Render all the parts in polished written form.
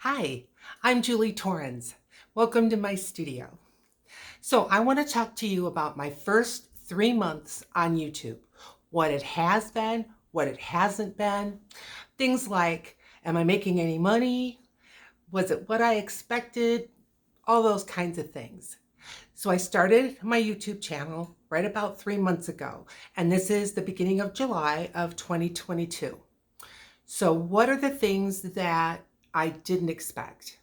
Hi, I'm Julie Torrens. Welcome to my studio. So I want to talk to you about my first 3 months on YouTube, what it has been, what it hasn't been, things like, am I making any money? Was it what I expected? All those kinds of things. So I started my YouTube channel right about 3 months ago, and this is the beginning of July of 2022. So what are the things that I didn't expect?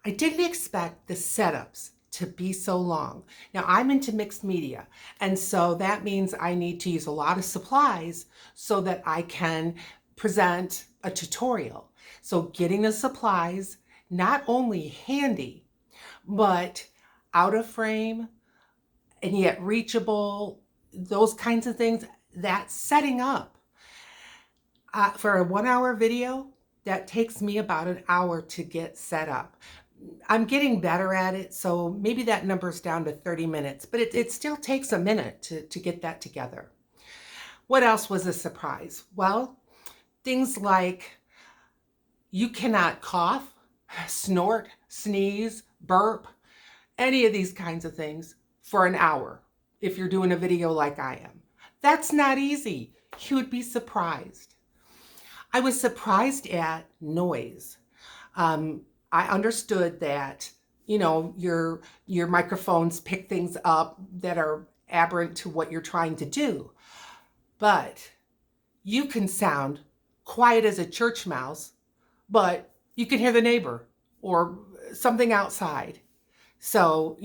I didn't expect the setups to be so long. Now I'm into mixed media, and so that means I need to use a lot of supplies so that I can present a tutorial. So getting the supplies not only handy, but out of frame and yet reachable, those kinds of things, that setting up. For a 1 hour video, that takes me about an hour to get set up. I'm getting better at it, so maybe that number's down to 30 minutes, but it still takes a minute to get that together. What else was a surprise? Well, things like you cannot cough, snort, sneeze, burp, any of these kinds of things for an hour if you're doing a video like I am. That's not easy. You would be surprised. I was surprised at noise. I understood that, your microphones pick things up that are aberrant to what you're trying to do. But you can sound quiet as a church mouse, but you can hear the neighbor or something outside. So,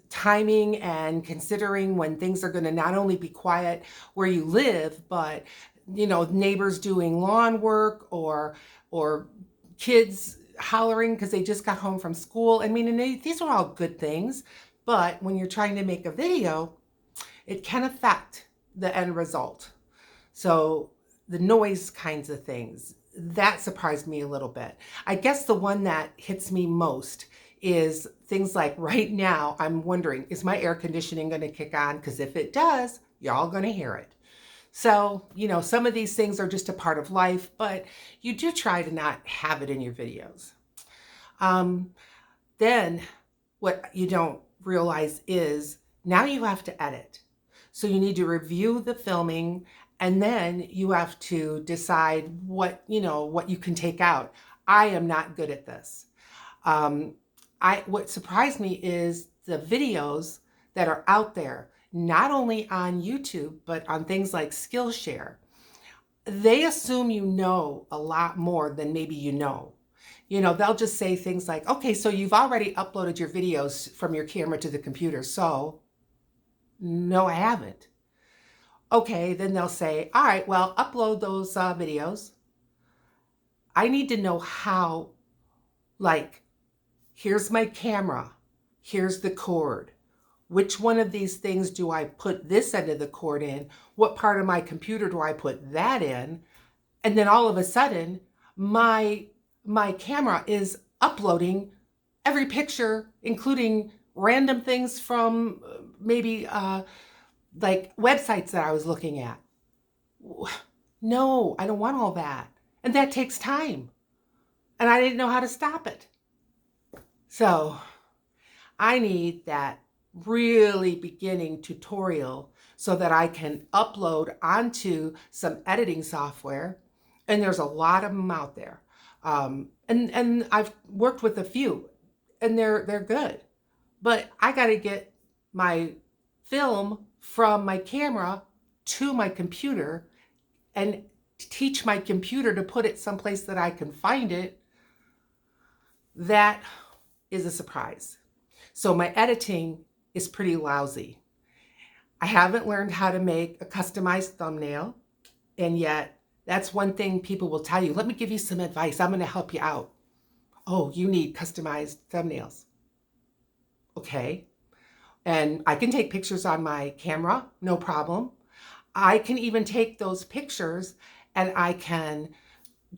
timing and considering when things are going to not only be quiet where you live, but neighbors doing lawn work or kids hollering because they just got home from school. I mean, and these are all good things, but when you're trying to make a video, it can affect the end result. So the noise kinds of things, that surprised me a little bit. I guess the one that hits me most is things like right now, I'm wondering, is my air conditioning going to kick on? Because if it does, y'all going to hear it. So, some of these things are just a part of life, but you do try to not have it in your videos. Then what you don't realize is now you have to edit. So you need to review the filming, and then you have to decide what you can take out. I am not good at this. What surprised me is the videos that are out there, not only on YouTube, but on things like Skillshare. They assume you know a lot more than maybe you know. They'll just say things like, okay, so you've already uploaded your videos from your camera to the computer. So, no, I haven't. Okay, then they'll say, all right, well, upload those videos. I need to know how, here's my camera, here's the cord. Which one of these things do I put this end of the cord in? What part of my computer do I put that in? And then all of a sudden, my camera is uploading every picture, including random things from maybe websites that I was looking at. No, I don't want all that. And that takes time. And I didn't know how to stop it. So I need that really beginning tutorial so that I can upload onto some editing software. And there's a lot of them out there. And I've worked with a few, and they're good. But I got to get my film from my camera to my computer and teach my computer to put it someplace that I can find it. That is a surprise. So my editing is pretty lousy. I haven't learned how to make a customized thumbnail, and yet that's one thing people will tell you. Let me give you some advice. I'm going to help you out. Oh, you need customized thumbnails. Okay. And I can take pictures on my camera, no problem. I can even take those pictures and I can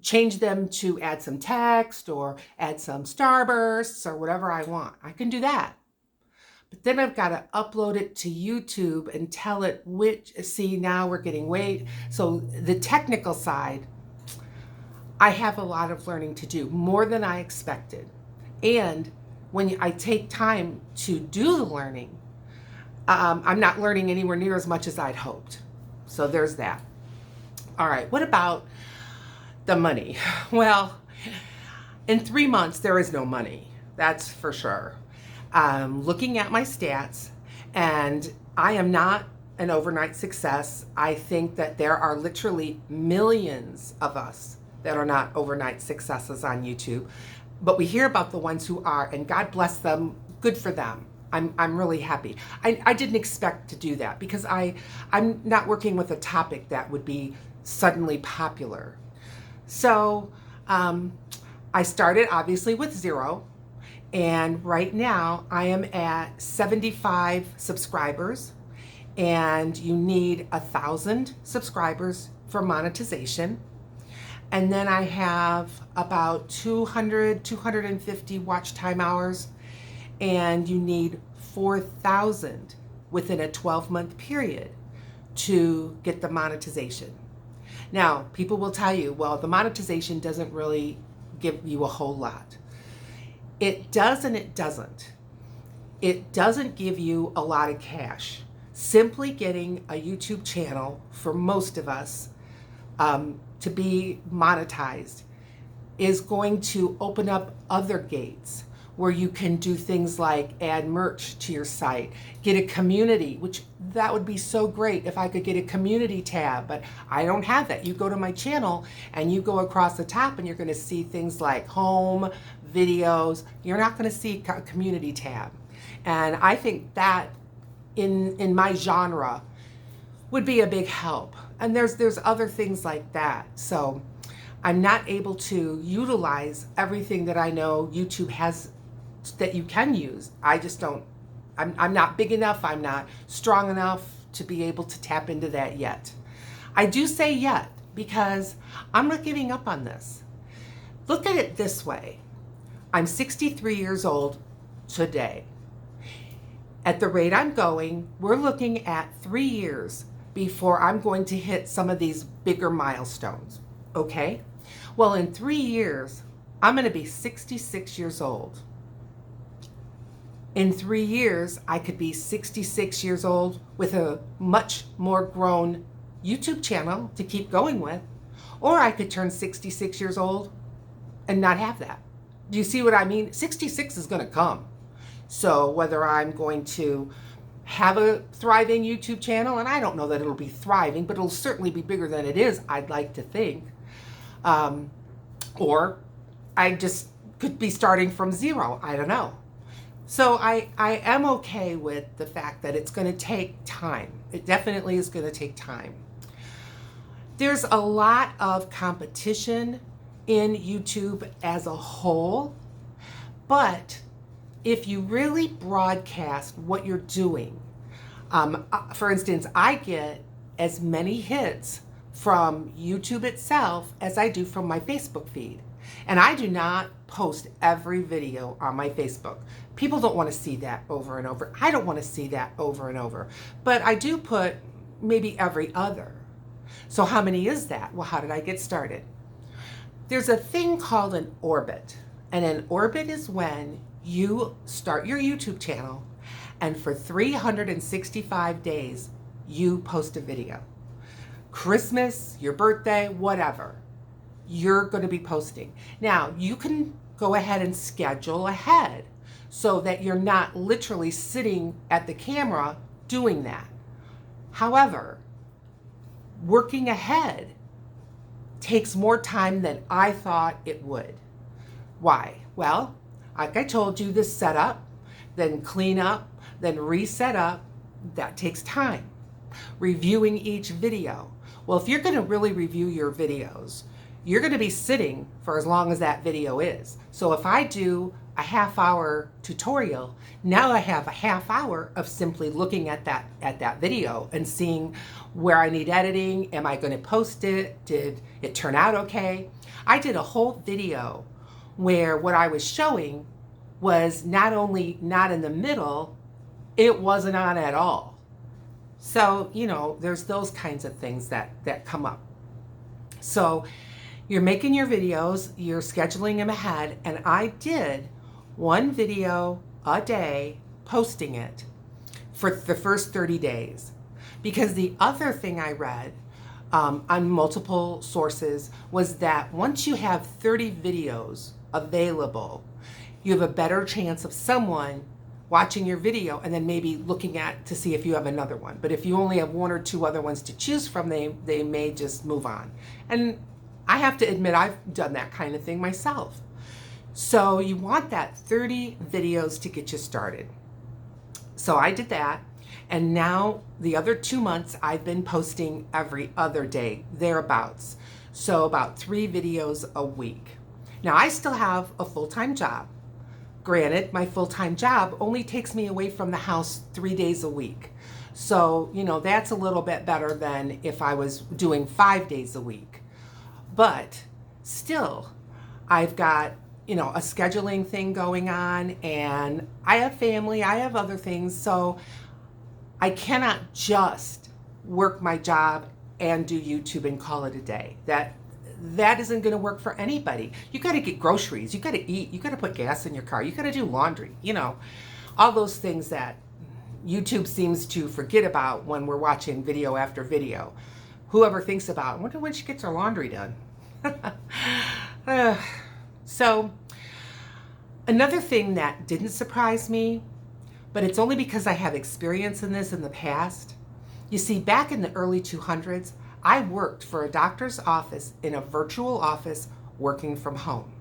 change them to add some text or add some starbursts or whatever I want. I can do that. But then I've got to upload it to YouTube and tell it see, now we're getting weight. So the technical side, I have a lot of learning to do, more than I expected. And when I take time to do the learning, I'm not learning anywhere near as much as I'd hoped. So there's that. All right, what about the money? Well, in 3 months, there is no money. That's for sure. Looking at my stats, and I am not an overnight success. I think that there are literally millions of us that are not overnight successes on YouTube, but we hear about the ones who are, and God bless them, good for them. I'm really happy. I didn't expect to do that because I'm not working with a topic that would be suddenly popular. So I started obviously with 0, and right now I am at 75 subscribers, and you need 1,000 subscribers for monetization. And then I have about 250 watch time hours, and you need 4,000 within a 12-month period to get the monetization. Now, people will tell you, well, the monetization doesn't really give you a whole lot. It does and it doesn't. It doesn't give you a lot of cash. Simply getting a YouTube channel for most of us to be monetized is going to open up other gates where you can do things like add merch to your site, get a community, which that would be so great if I could get a community tab, but I don't have that. You go to my channel and you go across the top and you're going to see things like home, videos. You're not going to see a community tab. And I think that in my genre would be a big help. And there's other things like that. So I'm not able to utilize everything that I know YouTube has that you can use. I just don't, I'm not big enough, I'm not strong enough to be able to tap into that yet. I do say yet because I'm not giving up on this. Look at it this way. I'm 63 years old today. At the rate I'm going, we're looking at 3 years before I'm going to hit some of these bigger milestones, okay? Well, in 3 years, I'm going to be 66 years old. In 3 years, I could be 66 years old with a much more grown YouTube channel to keep going with, or I could turn 66 years old and not have that. Do you see what I mean? 66 is going to come. So whether I'm going to have a thriving YouTube channel, and I don't know that it'll be thriving, but it'll certainly be bigger than it is, I'd like to think. Or I just could be starting from 0. I don't know. So I am okay with the fact that it's going to take time. It definitely is going to take time. There's a lot of competition in YouTube as a whole, but if you really broadcast what you're doing, for instance, I get as many hits from YouTube itself as I do from my Facebook feed. And I do not post every video on my Facebook. People don't want to see that over and over. I don't want to see that over and over. But I do put maybe every other. So how many is that? Well, how did I get started? There's a thing called an orbit. And an orbit is when you start your YouTube channel and for 365 days, you post a video. Christmas, your birthday, whatever, you're going to be posting. Now, you can go ahead and schedule ahead so that you're not literally sitting at the camera doing that. However, working ahead takes more time than I thought it would. Why? Well, like I told you, this setup, then clean up, then reset up, that takes time. Reviewing each video. Well, if you're going to really review your videos, you're going to be sitting for as long as that video is. So if I do a half-hour tutorial, now I have a half hour of simply looking at that video and seeing where I need editing. Am I going to post it? Did it turn out okay? I did a whole video where what I was showing was not only not in the middle, it wasn't on at all. So, there's those kinds of things that come up. So, You're making your videos, you're scheduling them ahead, and I did one video a day, posting it for the first 30 days. Because the other thing I read on multiple sources was that once you have 30 videos available, you have a better chance of someone watching your video and then maybe looking at to see if you have another one. But if you only have one or two other ones to choose from, they may just move on. And I have to admit, I've done that kind of thing myself. So you want that 30 videos to get you started. So I did that. And now the other 2 months, I've been posting every other day, thereabouts. So about 3 videos a week. Now I still have a full-time job. Granted, my full-time job only takes me away from the house 3 days a week. So, you know, that's a little bit better than if I was doing 5 days a week. But still, I've got, you know, a scheduling thing going on, and I have family, I have other things, so I cannot just work my job and do YouTube and call it a day. That isn't going to work for anybody. You got to get groceries, you got to eat, you got to put gas in your car, you got to do laundry, you know, all those things that YouTube seems to forget about when we're watching video after video. Whoever thinks about, I wonder when she gets her laundry done. So another thing that didn't surprise me, but it's only because I have experience in this in the past. You see, back in the early 200s, I worked for a doctor's office in a virtual office working from home.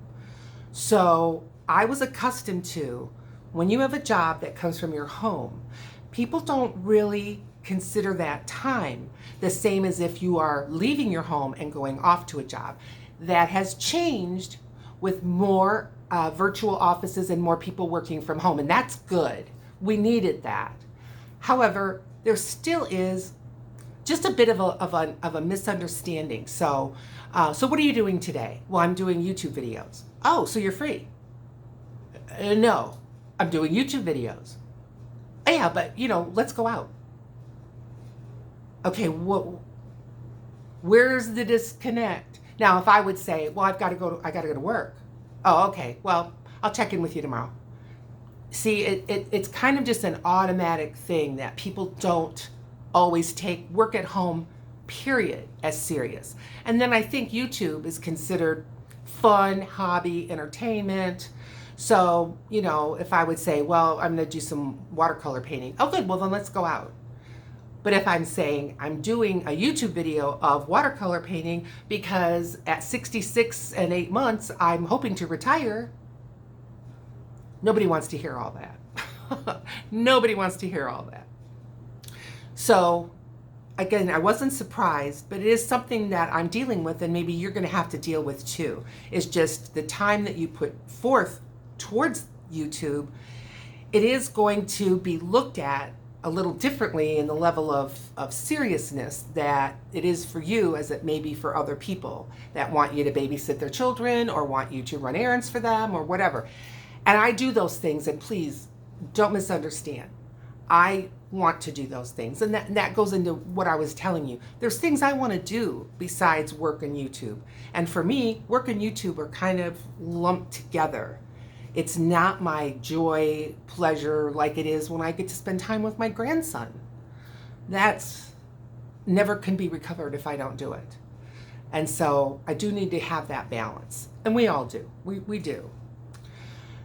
So I was accustomed to, when you have a job that comes from your home, people don't really consider that time the same as if you are leaving your home and going off to a job. That has changed with more virtual offices and more people working from home, and that's good. We needed that. However, there still is just a bit of a misunderstanding. So what are you doing today? Well, I'm doing YouTube videos. Oh, so you're free? No, I'm doing YouTube videos. Yeah, but you know, let's go out. Okay, where's the disconnect? Now, if I would say, well, I got to go to work. Oh, okay. Well, I'll check in with you tomorrow. See, it's kind of just an automatic thing that people don't always take work at home, period, as serious. And then I think YouTube is considered fun, hobby, entertainment. So, you know, if I would say, well, I'm going to do some watercolor painting. Oh, good. Well, then let's go out. But if I'm saying I'm doing a YouTube video of watercolor painting because at 66 and 8 months, I'm hoping to retire, nobody wants to hear all that. Nobody wants to hear all that. So again, I wasn't surprised, but it is something that I'm dealing with, and maybe you're going to have to deal with too. It's just the time that you put forth towards YouTube, it is going to be looked at a little differently in the level of seriousness that it is for you as it may be for other people that want you to babysit their children or want you to run errands for them or whatever. And I do those things, and please don't misunderstand. I want to do those things, and that goes into what I was telling you. There's things I want to do besides work on YouTube. And for me, work and YouTube are kind of lumped together. It's not my joy, pleasure like it is when I get to spend time with my grandson. That's never can be recovered if I don't do it. And so I do need to have that balance. And we all do. We do.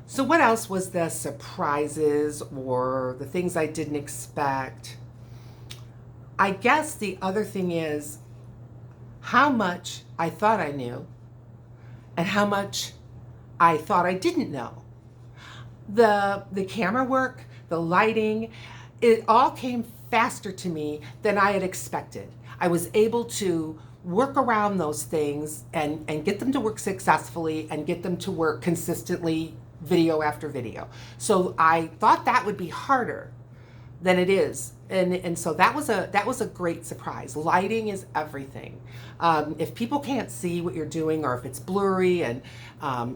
So what else was the surprises or the things I didn't expect? I guess the other thing is how much I thought I knew and how much I thought I didn't know. The camera work, the lighting, it all came faster to me than I had expected. I was able to work around those things and get them to work successfully and get them to work consistently, video after video. So I thought that would be harder than it is. And so that was a great surprise. Lighting is everything. If people can't see what you're doing, or if it's blurry, and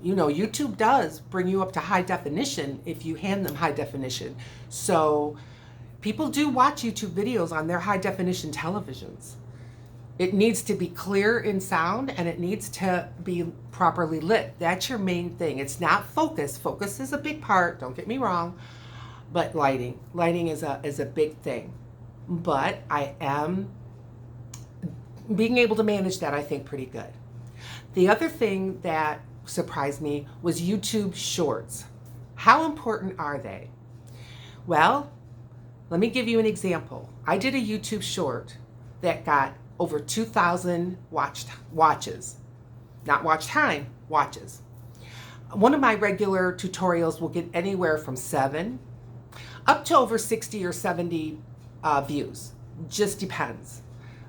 you know, YouTube does bring you up to high definition if you hand them high definition. So people do watch YouTube videos on their high definition televisions. It needs to be clear in sound and it needs to be properly lit. That's your main thing. It's not focus. Focus is a big part, don't get me wrong, but lighting is a big thing. But I am being able to manage that, I think, pretty good. The other thing that surprised me was YouTube Shorts. How important are they? Well, let me give you an example. I did a YouTube short that got over 2,000 watches. Not watch time, watches. One of my regular tutorials will get anywhere from 7 up to over 60 or 70 views. Just depends.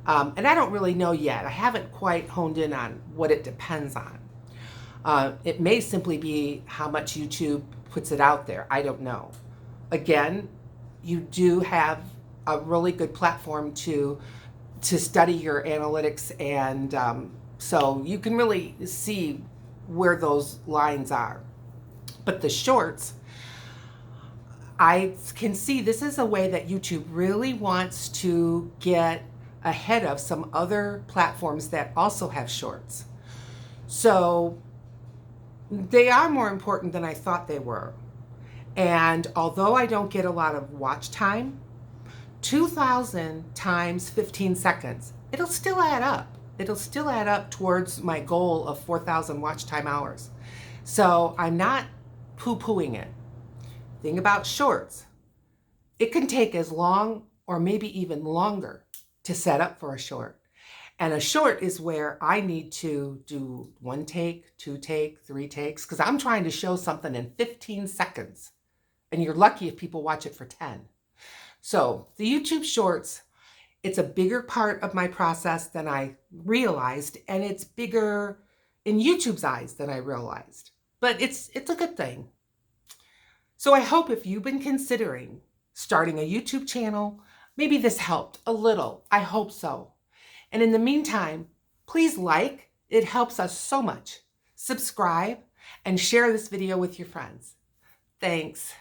And I don't really know yet. I haven't quite honed in on what it depends on. It may simply be how much YouTube puts it out there. I don't know. Again, you do have a really good platform to study your analytics, and so you can really see where those lines are. But the shorts, I can see this is a way that YouTube really wants to get ahead of some other platforms that also have shorts. So they are more important than I thought they were. And although I don't get a lot of watch time, 2,000 times 15 seconds, it'll still add up. It'll still add up towards my goal of 4,000 watch time hours. So I'm not poo-pooing it. Thing about shorts, it can take as long or maybe even longer to set up for a short. And a short is where I need to do 1 take, 2 take, 3 takes, because I'm trying to show something in 15 seconds. And you're lucky if people watch it for 10. So the YouTube Shorts, it's a bigger part of my process than I realized, and it's bigger in YouTube's eyes than I realized. But it's a good thing. So I hope if you've been considering starting a YouTube channel, maybe this helped a little. I hope so. And in the meantime, please like. It helps us so much. Subscribe and share this video with your friends. Thanks.